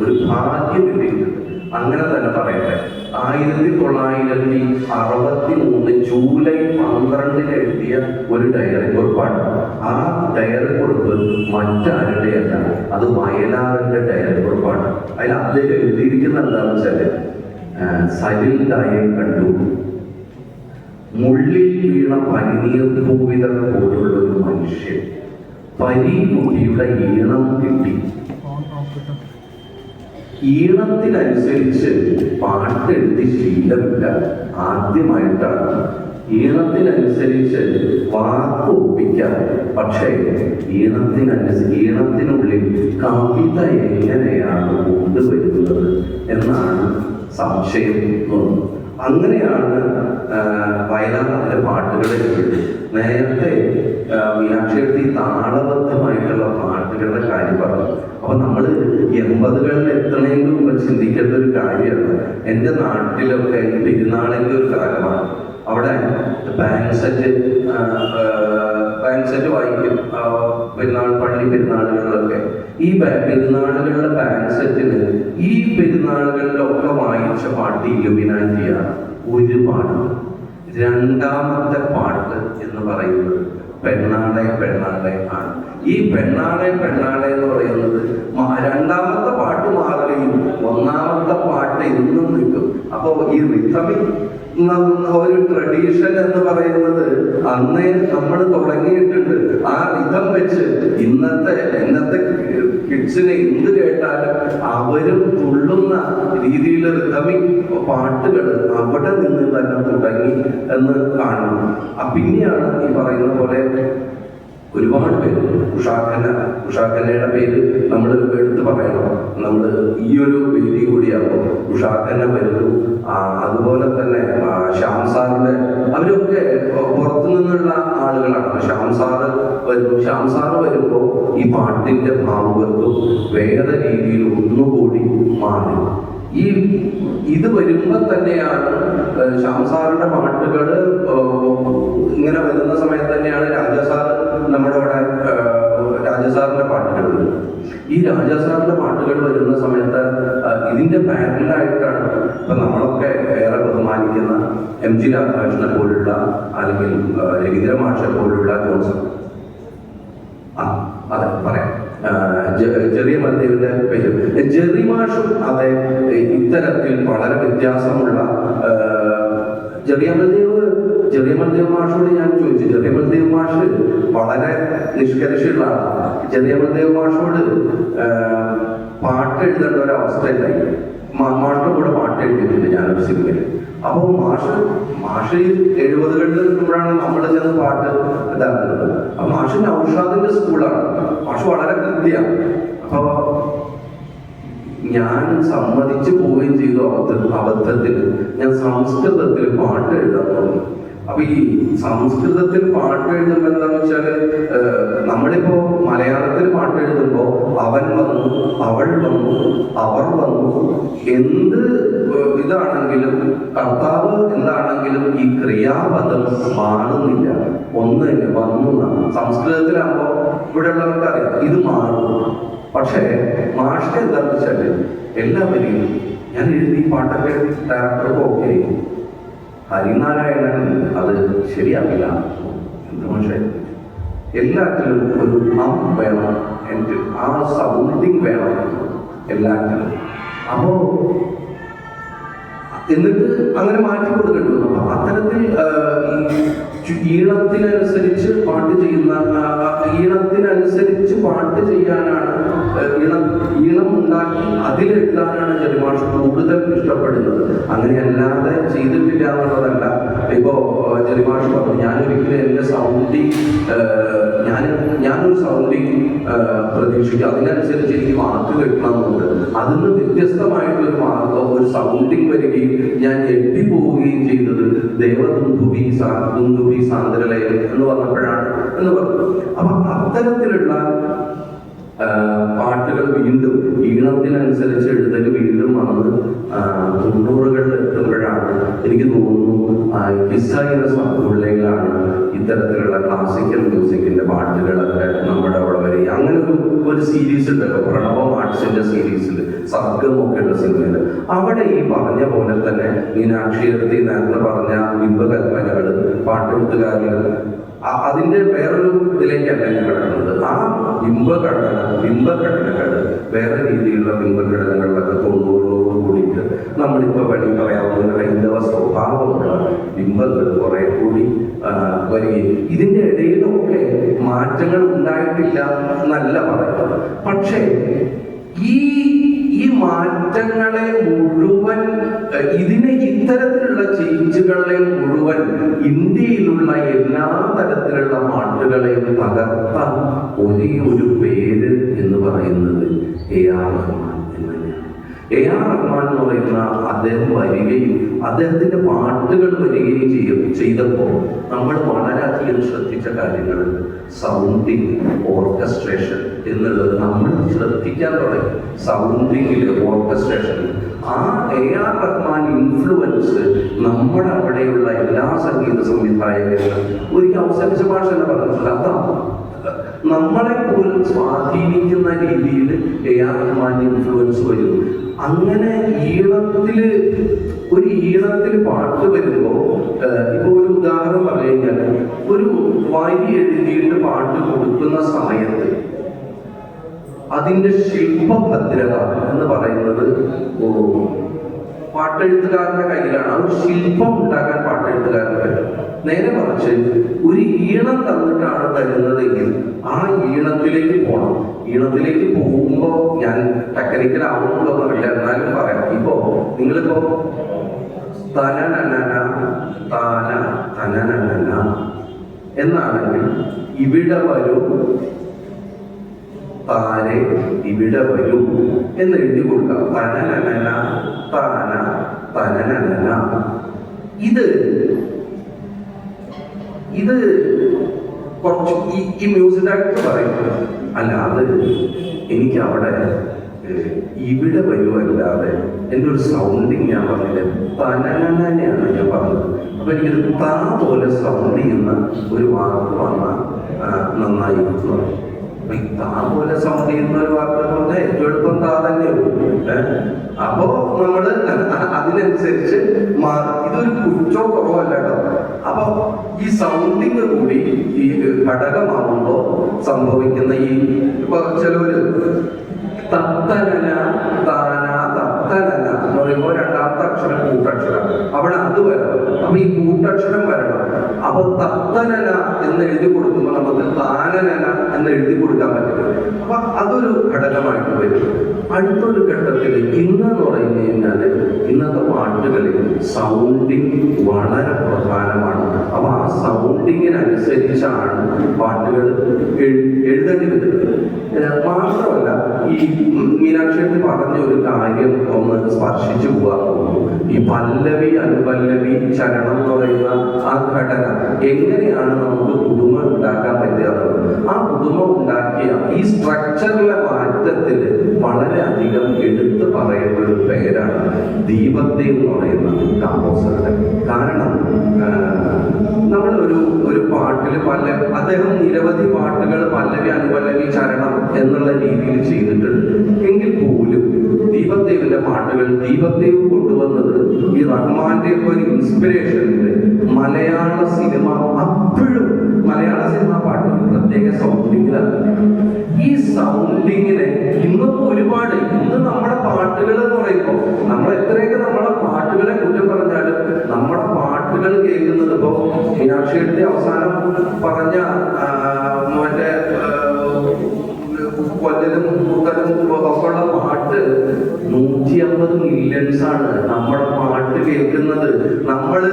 ഒരു ഭാഗ്യം കിട്ടിയിട്ടുണ്ട്. അങ്ങനെ തന്നെ പറയട്ടെ. 1963 ജൂലൈ 12 എഴുതിയ ഒരു ഡയറി കുറിപ്പാണ്. ആ ഡയറി കുറിപ്പ് മറ്റാരുടെയല്ല, അത് വയലാറിന്റെ ഡയറി കുറിപ്പാണ്. അതിൽ അദ്ദേഹം എഴുതിയിരിക്കുന്ന എന്താണെന്ന് വെച്ചാല്, സലിൽ ദായെ കണ്ടു, മുള്ളിൽ വീണ പനിനീർ പൂവിതർ പോലുള്ള ഒരു മനുഷ്യൻ, പരീകുട്ടിയുടെ ഈണം കിട്ടി. ഈണത്തിനനുസരിച്ച് പാട്ട് എഴുതി ശീലമില്ല, ആദ്യമായിട്ടാണ്. ഈണത്തിനനുസരിച്ച് വാക്ക് ഒപ്പിക്കാം, പക്ഷേ ഈണത്തിനുള്ളിൽ കവിത എങ്ങനെയാണ് കൊണ്ടുവരുന്നത് എന്നാണ് സംശയം തോന്നുന്നത്. അങ്ങനെയാണ് വയലാർ അതിലെ പാട്ടുകൾ എഴുതി. നേരത്തെ മീനാക്ഷി എഴുതി താളബദ്ധമായിട്ടുള്ള പാട്ടുകളുടെ കാര്യം പറഞ്ഞു. അപ്പൊ നമ്മൾ 80കളിൽ എത്തണേക്ക് മുമ്പ് ചിന്തിക്കേണ്ട ഒരു കാര്യമാണ്. എൻ്റെ നാട്ടിലൊക്കെ പെരുന്നാളിൻ്റെ ഒരു കാലമാണ്. അവിടെ ബാങ്ക് സെറ്റ് വായിക്കും പള്ളി പെരുന്നാളുകളിലൊക്കെ. ഈ പെരുന്നാളുകളുടെ ബാങ്ക് സെറ്റിന് ഈ പെരുന്നാളുകളിലൊക്കെ വായിച്ച പാട്ട് ഇലുമിനാറ്റിയാണ് ഒരു പാട്ട്. രണ്ടാമത്തെ പാട്ട് എന്ന് പറയുന്നത് പെണ്ണാളെ പെണ്ണാളെ ആണ്. ഈ പെണ്ണാളെ പെണ്ണാളെ എന്ന് പറയുന്നത് രണ്ടാമത്തെ പാട്ട് മാറുകയും ഒന്നാമത്തെ പാട്ട് ഇന്നും നിൽക്കും. അപ്പൊ ഈ റിതമിക് ഒരു ട്രഡീഷൻ എന്ന് പറയുന്നത് അന്നേ നമ്മൾ തുടങ്ങിയിട്ടുണ്ട്. ആ റിതം വെച്ച് ഇന്നത്തെ കിഡ്സിനെ എന്ത് കേട്ടാലും അവരും തുള്ളുന്ന രീതിയിൽ റിതമിക് പാട്ടുകൾ അവിടെ നിന്ന് തന്നെ തുടങ്ങി എന്ന് കാണണം. പിന്നെയാണ് ഈ പറയുന്ന പോലെ ഒരുപാട് പേര്, ഉഷാഖന്നയുടെ പേര് നമ്മൾ എടുത്ത് പറയണം. നമ്മൾ ഈ ഒരു വേദി കൂടിയാകുമ്പോൾ ഉഷാഖന്ന വരുന്നു. അതുപോലെ തന്നെ ശ്യാം സാറിന്റെ, അവരൊക്കെ പുറത്തു നിന്നുള്ള ആളുകളാണ്. ശ്യാം സാറ് വരുമ്പോൾ ഈ പാട്ടിന്റെ ഭാവുകത്വം വേറെ രീതിയിൽ ഒന്നുകൂടി മാറി. ഇത് വരുമ്പോൾ തന്നെയാണ് ശ്യാം സാറിന്റെ പാട്ടുകൾ ഇങ്ങനെ വരുന്ന സമയത്ത് തന്നെയാണ് രാജാസാർ നമ്മുടെ ഇവിടെ രാജാസാറിന്റെ പാട്ടുകൾ വരുന്നത്. ഈ രാജാസാറിന്റെ പാട്ടുകൾ വരുന്ന സമയത്ത് ഇതിന്റെ പാരലായിട്ടാണ് ഇപ്പൊ നമ്മളൊക്കെ ഏറെ ബഹുമാനിക്കുന്ന MG രാധാകൃഷ്ണനെ പോലുള്ള, അല്ലെങ്കിൽ രവീന്ദ്ര മാഷെ പോലുള്ള ജോൺസൺ, അതെ പറയാം, ജെറി മൽദേവിന്റെ പേര് ജെറി മാഷും അതെ ഇത്തരത്തിൽ വളരെ വ്യത്യാസമുള്ള ജെറി മൽദേവ് മാഷോട് ഞാൻ ചോദിച്ചു. ജെറി മൽദേവ് മാഷ് വളരെ നിഷ്കർഷയുള്ള ആളാണ്. ജെറി മൽദേവ് മാഷോട് പാട്ട് എഴുതേണ്ട ഒരു അവസ്ഥ ഉണ്ടായി. മാഷിന്റെ കൂടെ പാട്ട് എഴുതിയിട്ടുണ്ട് ഞാനൊരു സിനിമയിൽ. അപ്പോൾ മാഷ് 70കളിൽ നിൽക്കുമ്പോഴാണ് നമ്മൾ ചെന്ന് പാട്ട് ഇതാക്കുന്നത്. അപ്പൊ മാഷ് നൗഷാദിന്റെ സ്കൂളാണ്. മാഷ് വളരെ കൃത്യമാണ്. അപ്പൊ ഞാൻ സമ്മതിച്ചു പോവുകയും ചെയ്തു. അബദ്ധത്തിൽ ഞാൻ സംസ്കൃതത്തിൽ പാട്ട് എഴുതാൻ തുടങ്ങി. അപ്പൊ ഈ സംസ്കൃതത്തിൽ പാട്ട് എഴുതുമ്പോൾ എന്താന്ന് വെച്ചാല്, നമ്മളിപ്പോ മലയാളത്തിൽ പാട്ട് എഴുതുമ്പോ അവൻ വന്നു, അവൾ വന്നു, അവർ വന്നു, എന്ത് ഇതാണെങ്കിലും കർത്താവ് എന്താണെങ്കിലും ഈ ക്രിയാപദം മാറുന്നില്ല. ഒന്ന് തന്നെ വന്നു എന്നാണ്. സംസ്കൃതത്തിലാകുമ്പോ ഇവിടെ ഉള്ളവർക്ക് അറിയാം ഇത് മാറും. പക്ഷേ മാഷ്ക്ക് എന്താണെന്ന് വെച്ചാല് എല്ലാവരെയും ഞാൻ എഴുതി പാട്ടൊക്കെ എഴുതി ഡയറക്ടർക്ക് ഓക്കെ ചെയ്യും. ഹരിനാരായണൻ അത് ശരിയാവില്ല. എന്ത് പക്ഷേ എല്ലാറ്റിലും ഒരു വേണം, എനിക്ക് ആ സൗണ്ടിങ് വേണം എല്ലാറ്റിലും. അപ്പോ എന്നിട്ട് അങ്ങനെ മാറ്റി കൊടുക്കേണ്ടി വന്നു. അപ്പൊ അത്തരത്തിൽ ഈണത്തിനനുസരിച്ച് പാട്ട് ചെയ്യുന്ന, ഈണത്തിനനുസരിച്ച് പാട്ട് ചെയ്യാനാണ്, ഈണം ഉണ്ടാക്കി അതിലെഴുതാനാണ് ജലിമാഷ് കൂടുതൽ ഇഷ്ടപ്പെടുന്നത്. അങ്ങനെയല്ലാതെ ചെയ്തിട്ടില്ല എന്നുള്ളതല്ല. ഇപ്പോ ജലിമാഷ് പറഞ്ഞു, ഞാനൊരിക്കലും എൻ്റെ സൗണ്ടിങ് ഞാനൊരു സൗണ്ടിങ് പ്രതീക്ഷിക്കും, അതിനനുസരിച്ച് എനിക്ക് മാർക്ക് കിട്ടണമെന്നുണ്ട്. അതിന് വ്യത്യസ്തമായിട്ടൊരു ഒരു സൗണ്ടിങ് വരികയും ഞാൻ എത്തിപ്പോവുകയും ചെയ്തത് ദേവദുന്ദുഭി സാന്ദ്രലയം എന്ന് പറഞ്ഞപ്പോഴാണ് എന്ന് പറഞ്ഞു. അപ്പൊ അത്തരത്തിലുള്ള പാട്ടുകൾ വീണ്ടും ഈണത്തിനനുസരിച്ച് എഴുതൽ വീണ്ടും വന്ന് 90കളിൽ എത്തുമ്പോഴാണ് എനിക്ക് തോന്നുന്നു ഹിസ്സായിയുടെ സ്കൂളിലേക്കാണ് ഇത്തരത്തിലുള്ള ക്ലാസിക്കൽ മ്യൂസിക്കിന്റെ പാട്ടുകളൊക്കെ നമ്മുടെ അവിടെ വരിക. അങ്ങനെ ഒരു സീരീസ് ഉണ്ടല്ലോ, പ്രണവം ആർട്സിന്റെ സീരീസിൽ സർഗമൊക്കെ ഉള്ള സിനിമയിൽ. അവിടെ ഈ പറഞ്ഞ പോലെ തന്നെ മീനാക്ഷിയത്തി നേരത്തെ പറഞ്ഞ ബിംബകൽപ്പനകൾ, പാട്ടെഴുത്തുകാരിൽ അതിന്റെ വേറൊരു ഇതിലേക്കല്ല ഞാൻ കിടക്കുന്നത്. ആ ബിംബഘടനകൾ വേറെ രീതിയിലുള്ള ബിംബഘടനകളിലൊക്കെ 90കളോട് കൂടിയിട്ട് നമ്മളിപ്പോൾ പറയാവുന്ന ഹൈന്ദവ സ്വഭാവമുള്ള ബിംബങ്ങൾ കുറെ കൂടി വരികയും ഇതിന്റെ ഇടയിലൊക്കെ മാറ്റങ്ങൾ ഉണ്ടായിട്ടില്ല എന്നല്ല പറയുന്നത്. പക്ഷേ ഈ മാറ്റങ്ങളെ മുഴുവൻ, ഇത്തരത്തിലുള്ള ചേഞ്ചുകളെ മുഴുവൻ ഇന്ത്യയിലുള്ള എല്ലാ തരത്തിലുള്ള പാട്ടുകളെയും പകർത്താൻ ഒരേ ഒരു പേര് എന്ന് പറയുന്നത് AR റഹ്മാൻ തന്നെയാണ്. AR റഹ്മാൻ എന്ന് പറയുന്ന അദ്ദേഹം വരികയും അദ്ദേഹത്തിന്റെ പാട്ടുകൾ വരികയും ചെയ്തപ്പോൾ നമ്മൾ വളരെയധികം ശ്രദ്ധിച്ച കാര്യങ്ങളുണ്ട്. സൗണ്ടിങ്, ഓർക്കസ്ട്രേഷൻ എന്നുള്ളത് നമ്മൾ ശ്രദ്ധിക്കാൻ തുടങ്ങി. സൗണ്ടിങ്ങിൽ, ഓർക്കസ്ട്രേഷൻ, ആ AR റഹ്മാൻ ഇൻഫ്ലുവൻസ് നമ്മുടെ അവിടെയുള്ള എല്ലാ സംഗീത സംവിധായകരും ഒരിക്കൽ അവസാനിച്ച ഭാഷ തന്നെ പറഞ്ഞിട്ടില്ല. അതാണ് നമ്മളെ പോലും സ്വാധീനിക്കുന്ന രീതിയിൽ AR റഹ്മാന്റെ ഇൻഫ്ലുവൻസ് വരും. അങ്ങനെ ഒരു ഈണത്തിൽ പാട്ട് വരുമ്പോൾ, ഇപ്പൊ ഒരു ഉദാഹരണം പറഞ്ഞു കഴിഞ്ഞാൽ, ഒരു വരി എഴുതിയിട്ട് പാട്ട് കൊടുക്കുന്ന സമയത്ത് അതിന്റെ ശില്പഭദ്രത എന്ന് പറയുന്നത് പാട്ടെഴുത്തുകാരന്റെ കയ്യിലാണ്. ആ ഒരു ശില്പം ഉണ്ടാക്കാൻ പാട്ടെഴുത്തുകാരന് പറ്റും. നേരെ മറിച്ച് ഒരു ഈണം തന്നിട്ടാണ് തരുന്നതെങ്കിൽ ആ ഈണത്തിലേക്ക് പോകണം. ഈണത്തിലേക്ക് പോകുമ്പോൾ ഞാൻ ടെക്നിക്കൽ ആവുന്നൊന്നുമില്ല, എന്നാലും പറയാം. ഇപ്പോ നിങ്ങളിപ്പോ തനനന താന തനനന എന്നാണെങ്കിൽ ഇവിടെ വരും, താനെ ഇവിടെ വരും എന്ന് എഴുതി കൊടുക്കാം. തനനന താന തനനന. ഇത് കുറച്ച് ഈ മ്യൂസിക് ഡയറക്ടർ പറയുന്നത് അല്ല, അത് എനിക്ക് അവിടെ ഇവിടെ വരുമല്ലാതെ എൻ്റെ ഒരു സൗണ്ടിങ് ഞാൻ പറഞ്ഞില്ല, തനനനെയാണ് ഞാൻ പറഞ്ഞത്. അപ്പൊ എനിക്കൊരു താ പോലെ സൗണ്ട് ചെയ്യുന്ന ഒരു വാക്ക് വന്നാൽ നന്നായിരുന്നു. അപ്പൊ ഈ താ പോലെ സൗണ്ട് ചെയ്യുന്ന ഒരു വാക്ക് പറഞ്ഞാൽ ഏറ്റവും എളുപ്പം താ തന്നെയുള്ളൂ. അപ്പോ നമ്മള് അതിനനുസരിച്ച് ഇതൊരു കുറ്റോ കുറവല്ല കേട്ടോ. അപ്പൊ ഈ സൗണ്ടിങ് കൂടി ഈ ഘടകമാകുമ്പോ സംഭവിക്കുന്ന ഇപ്പൊ ചിലവര് തത്തനന താന തത്തനന എന്ന് പറയുമ്പോൾ രണ്ടാമത്തെ അക്ഷരം കൂട്ടക്ഷരം, അവിടെ അത് വരണം. അപ്പൊ ഈ കൂട്ടക്ഷരം വരണം. അപ്പൊ തത്തനന എന്ന് എഴുതി കൊടുക്കുമ്പോൾ നമുക്ക് താനനന എന്ന് എഴുതി കൊടുക്കാൻ പറ്റില്ല. അപ്പൊ അതൊരു ഘടകമായിട്ട് വരും. അടുത്തൊരു ഘട്ടത്തിൽ ഇന്നെന്ന് പറഞ്ഞു കഴിഞ്ഞാൽ ഇന്നത്തെ പാട്ടുകളിൽ സൗണ്ടിങ് വളരെ പ്രധാനമാണ്. അപ്പൊ ആ സൗണ്ടിങ്ങിനനുസരിച്ചാണ് പാട്ടുകൾ എഴുതേണ്ടി വരുന്നത്. മാത്രമല്ല, ഈ മീനാക്ഷി പറഞ്ഞ ഒരു കാര്യം ഒന്ന് സ്പർശിച്ചു പോകാൻ തോന്നുന്നു. ഈ പല്ലവി അനുപല്ലവി ചരണം എന്ന് പറയുന്ന ആ ഘടന എങ്ങനെയാണ് നമുക്ക് പുതുമ ഉണ്ടാക്കാൻ പറ്റുക? ആ പുതുമ ഉണ്ടാക്കിയ ഈ സ്ട്രക്ചറിലെ മാറ്റത്തിൽ വളരെയധികം എടുത്തു പറയേണ്ട ഒരു പേരാണ് ദീപത്തെ എന്ന് പറയുന്ന കമ്പോസറുടെ. കാരണം നമ്മൾ ഒരു പാട്ടിൽ അദ്ദേഹം നിരവധി പാട്ടുകൾ പല്ലവി അനുപല്ലവി ചരണം എന്നുള്ള രീതിയിൽ ചെയ്തിട്ടുണ്ട്. എങ്കിൽ പോലും ദീപദേവിന്റെ പാട്ടുകൾ ദീപദേവ് കൊണ്ടുവന്ന കൊണ്ടുവന്നത് ഈ റഹ്മാന്റെ ഒക്കെ ഒരു ഇൻസ്പിറേഷനിൽ മലയാള സിനിമ അപ്പോഴും മലയാള സിനിമ പാട്ട് പ്രത്യേക സൗണ്ടിങ്ങിലാണ്. ഈ സൗണ്ടിങ്ങിനെ ഇന്നൊക്കെ ഒരുപാട് ഇന്ന് നമ്മുടെ പാട്ടുകൾ എന്ന് പറയുമ്പോൾ നമ്മൾ എത്രയൊക്കെ നമ്മുടെ പാട്ടുകളെ കുറ്റം പറഞ്ഞാലും നമ്മുടെ പാട്ടുകൾ കേൾക്കുന്നത് ഇപ്പോ മീനാക്ഷിയുടെ അവസാനം പറഞ്ഞ മറ്റേ കൊല്ലലും കുത്തലും ഒക്കെയുള്ള പാട്ട് 150 മില്യൺസ് ആണ് നമ്മുടെ പാട്ട് കേൾക്കുന്നത്. നമ്മള്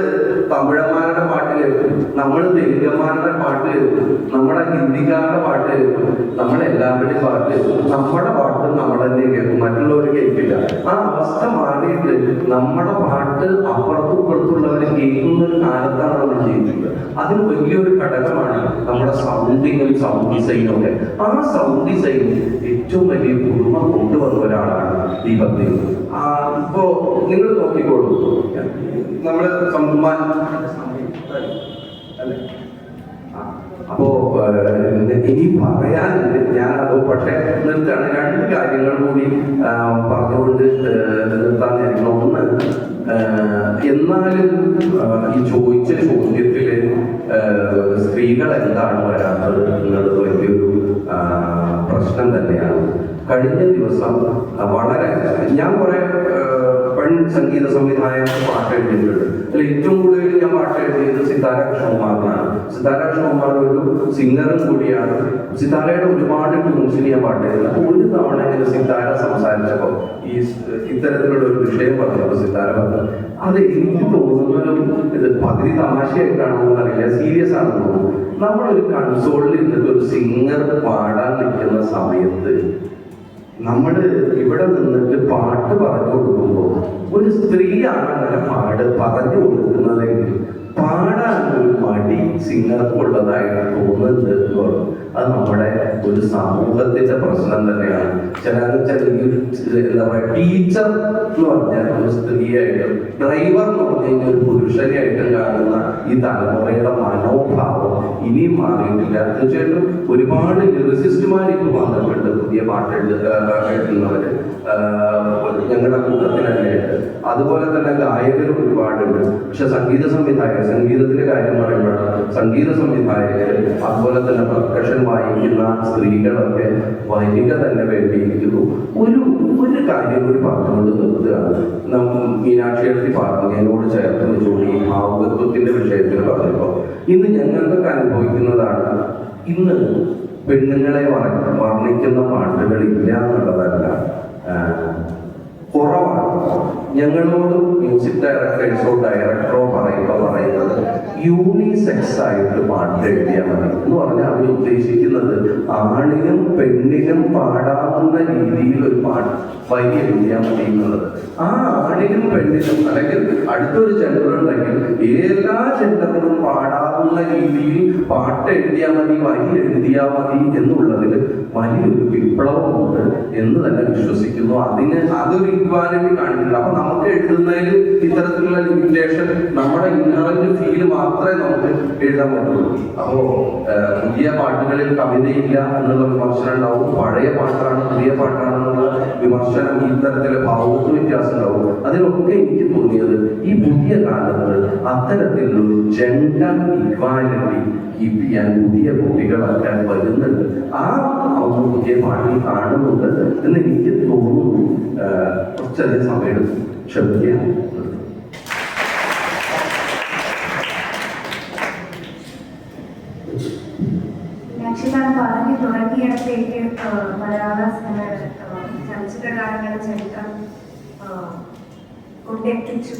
തമിഴന്മാരുടെ പാട്ട് കേൾക്കും, നമ്മള് തെലുങ്കന്മാരുടെ പാട്ട് കേൾക്കും, നമ്മുടെ ഹിന്ദിക്കാരുടെ പാട്ട് കേൾക്കും, നമ്മളെല്ലാവരുടെയും പാട്ട് കേൾക്കും. നമ്മുടെ പാട്ട് നമ്മൾ തന്നെ കേൾക്കും, മറ്റുള്ളവർ കേൾക്കില്ല. ആ അവസ്ഥ മാറിയിട്ട് നമ്മുടെ പാട്ട് അപ്പുറത്തും ഇപ്പുറത്തുള്ളവർ കേൾക്കുന്ന ഒരു കാലത്താണ് നമ്മൾ ജീവിക്കുന്നത്. അതിന് വലിയൊരു ഘടകമാണ് നമ്മുടെ സൗണ്ടിങ്ങും സൗണ്ട് ഡിസൈനും ഒക്കെ. ആ സൗണ്ട് ഡിസൈൻ ഏറ്റവും വലിയ പുതുമ കൊണ്ടുവന്ന ഒരാളാണ് ദീപക്. ഇപ്പോ നിങ്ങൾ നോക്കിക്കോളൂ, നമ്മള് അപ്പോ ഇനി പറയാനുണ്ട്, ഞാൻ അതോ പക്ഷെ നിർത്താൻ 2 കാര്യങ്ങൾ കൂടി പറഞ്ഞുകൊണ്ട് നിർത്താൻ ഞാൻ. ഒന്ന്, എന്നാലും ഈ ചോദിച്ച ചോദ്യത്തില് സ്ത്രീകൾ എന്താണ് വരാത്തത് എന്നുള്ളത് വലിയൊരു പ്രശ്നം തന്നെയാണ്. കഴിഞ്ഞ ദിവസം വളരെ ഞാൻ കുറെ പെൺ സംഗീത സംവിധായകർ പാട്ട് എഴുതിയിട്ടുണ്ട്. അതിൽ ഏറ്റവും കൂടുതൽ ഞാൻ പാട്ട് എഴുതിയത് സിതാര കൃഷ്ണകുമാറിനാണ്. സിതാര കൃഷ്ണകുമാർ ഒരു സിംഗറും കൂടിയാണ്. സിതാരയുടെ ഒരുപാട് ട്യൂൺസിന് ഞാൻ പാട്ട് എഴുതിയത്. ഒരു തവണ ഇങ്ങനെ സിതാര സംസാരിച്ചപ്പോൾ ഈ ഇത്തരത്തിലുള്ള ഒരു വിഷയം പറഞ്ഞപ്പോൾ സിതാര പറഞ്ഞു, അത് എനിക്ക് തോന്നുന്നൊരു ഇത് പകുതി തമാശയായിട്ടാണോ എന്നറിയില്ല, സീരിയസ് ആണെന്ന് തോന്നുന്നു. നമ്മളൊരു കൺസോളിൽ ഇരുന്നിട്ട് ഒരു സിംഗർ പാടാൻ നിൽക്കുന്ന സമയത്ത് നമ്മള് ഇവിടെ നിന്നിട്ട് പാട്ട് പറഞ്ഞു കൊടുക്കുമ്പോൾ ഒരു സ്ത്രീയാണ് അങ്ങനെ പറഞ്ഞു കൊടുക്കുന്നതെങ്കിൽ പാടാൻ ഒരു മടി സിംഗർക്കുള്ളതായിട്ട് തോന്നുന്നത് എന്ന് പറഞ്ഞു. അത് നമ്മുടെ ഒരു സമൂഹത്തിന്റെ പ്രശ്നം തന്നെയാണ്. എന്താ പറയുക, ടീച്ചർ എന്ന് പറഞ്ഞാൽ ഒരു സ്ത്രീയായിട്ടും ഡ്രൈവർ എന്ന് പറഞ്ഞു കഴിഞ്ഞാൽ ഒരു പുരുഷനെയായിട്ടും കാണുന്ന ഈ തലമുറയുടെ മനോഭാവം ഇനിയും മാറിയിട്ടില്ല. തീർച്ചയായിട്ടും ഒരുപാട് ലിറിസിസ്റ്റുമാർ ഇപ്പോൾ വന്നിട്ടുണ്ട്, പുതിയ പാട്ട് എഴുതുന്നവര് ഞങ്ങളുടെ കൂട്ടത്തിൽ തന്നെയുണ്ട്. അതുപോലെ തന്നെ ഗായകരും ഒരുപാടുണ്ട്. പക്ഷെ സംഗീതത്തിന്റെ കാര്യം പറയുമ്പോഴാണ് സംഗീത സംവിധായകർ, അതുപോലെ തന്നെ പെർക്കഷൻ വായിക്കുന്ന സ്ത്രീകളൊക്കെ വരിക തന്നെ വേണ്ടിയിരിക്കുന്നു. ഒരു കാര്യം കൂടി പറഞ്ഞുകൊണ്ട് നിർത്തുകയാണ്. മീനാക്ഷിയെടുത്ത് പറഞ്ഞതിനോട് ചേർത്ത് വെച്ചുകൊണ്ട് ഈ ഭാവുകത്വത്തിന്റെ വിഷയത്തിൽ പറഞ്ഞപ്പോൾ ഇന്ന് ഞങ്ങൾക്കൊക്കെ അനുഭവിക്കുന്നതാണ്. ഇന്ന് പെണ്ണുങ്ങളെ വർണ്ണിക്കുന്ന പാട്ടുകൾ ഇല്ല എന്നുള്ളതല്ല, കുറവാണ്. ഞങ്ങളോട് മ്യൂസിക് ഡയറക്ടറോ പറയുന്നത് യൂണിസെക്സ് ആയിട്ട് പാട്ട് എഴുതിയാൽ മതി എന്ന് പറഞ്ഞാൽ അവർ ഉദ്ദേശിക്കുന്നത് ആണിനും പെണ്ണിനും പാടാവുന്ന രീതിയിൽ ഒരു വരി എഴുതിയാൽ മതി എന്നുള്ളത്. ആ ആണിനും പെണ്ണിനും അല്ലെങ്കിൽ അടുത്തൊരു ജെൻഡർ ഉണ്ടെങ്കിൽ എല്ലാ ജെൻഡറിനും പാടാവുന്ന രീതിയിൽ പാട്ട് എഴുതിയാൽ മതി, വരി എഴുതിയാൽ മതി എന്നുള്ളതിൽ വലിയൊരു വിപ്ലവമുണ്ട് എന്ന് തന്നെ വിശ്വസിക്കുന്നു. അതൊരു ഇക്വാലിറ്റി കാണിക്കില്ല. അപ്പൊ നമുക്ക് എഴുതുന്നതിൽ ഇത്തരത്തിലുള്ള ലിമിറ്റേഷൻ, നമ്മുടെ ഇന്നറന്റ് ഫീൽ മാത്രമേ നമുക്ക് എഴുതാൻ പറ്റുള്ളൂ. അപ്പോ പുതിയ പാട്ടുകളിൽ കവിതയില്ല എന്നുള്ള വിമർശനം ഉണ്ടാവും, പഴയ പാട്ടാണ് പുതിയ പാട്ടാണെന്നുള്ള വിമർശനം, ഇത്തരത്തിലെ ഭാവത്വ വ്യത്യാസം ഉണ്ടാവും. അതിലൊക്കെ എനിക്ക് തോന്നിയത് ഈ പുതിയ കാലത്ത് അത്തരത്തിലൊരു ജെൻഡർ ഇക്വാലിറ്റി കീപ്പ് ചെയ്യാൻ പുതിയ കുട്ടികളൊക്കെ വരുന്നുണ്ട്. ആ ഒന്ന് പുതിയ പാട്ടിൽ കാണുന്നുണ്ട് എന്ന് എനിക്ക് തോന്നുന്നു. കുറച്ചധികം സമയം ക്ഷമിക്കുക. പറഞ്ഞു തുടങ്ങിയിടത്തേക്ക് മലയാള സിനിമയുടെ ചലച്ചിത്ര ഗാനങ്ങളുടെ ചരിത്രം കൊണ്ടെത്തിച്ചു.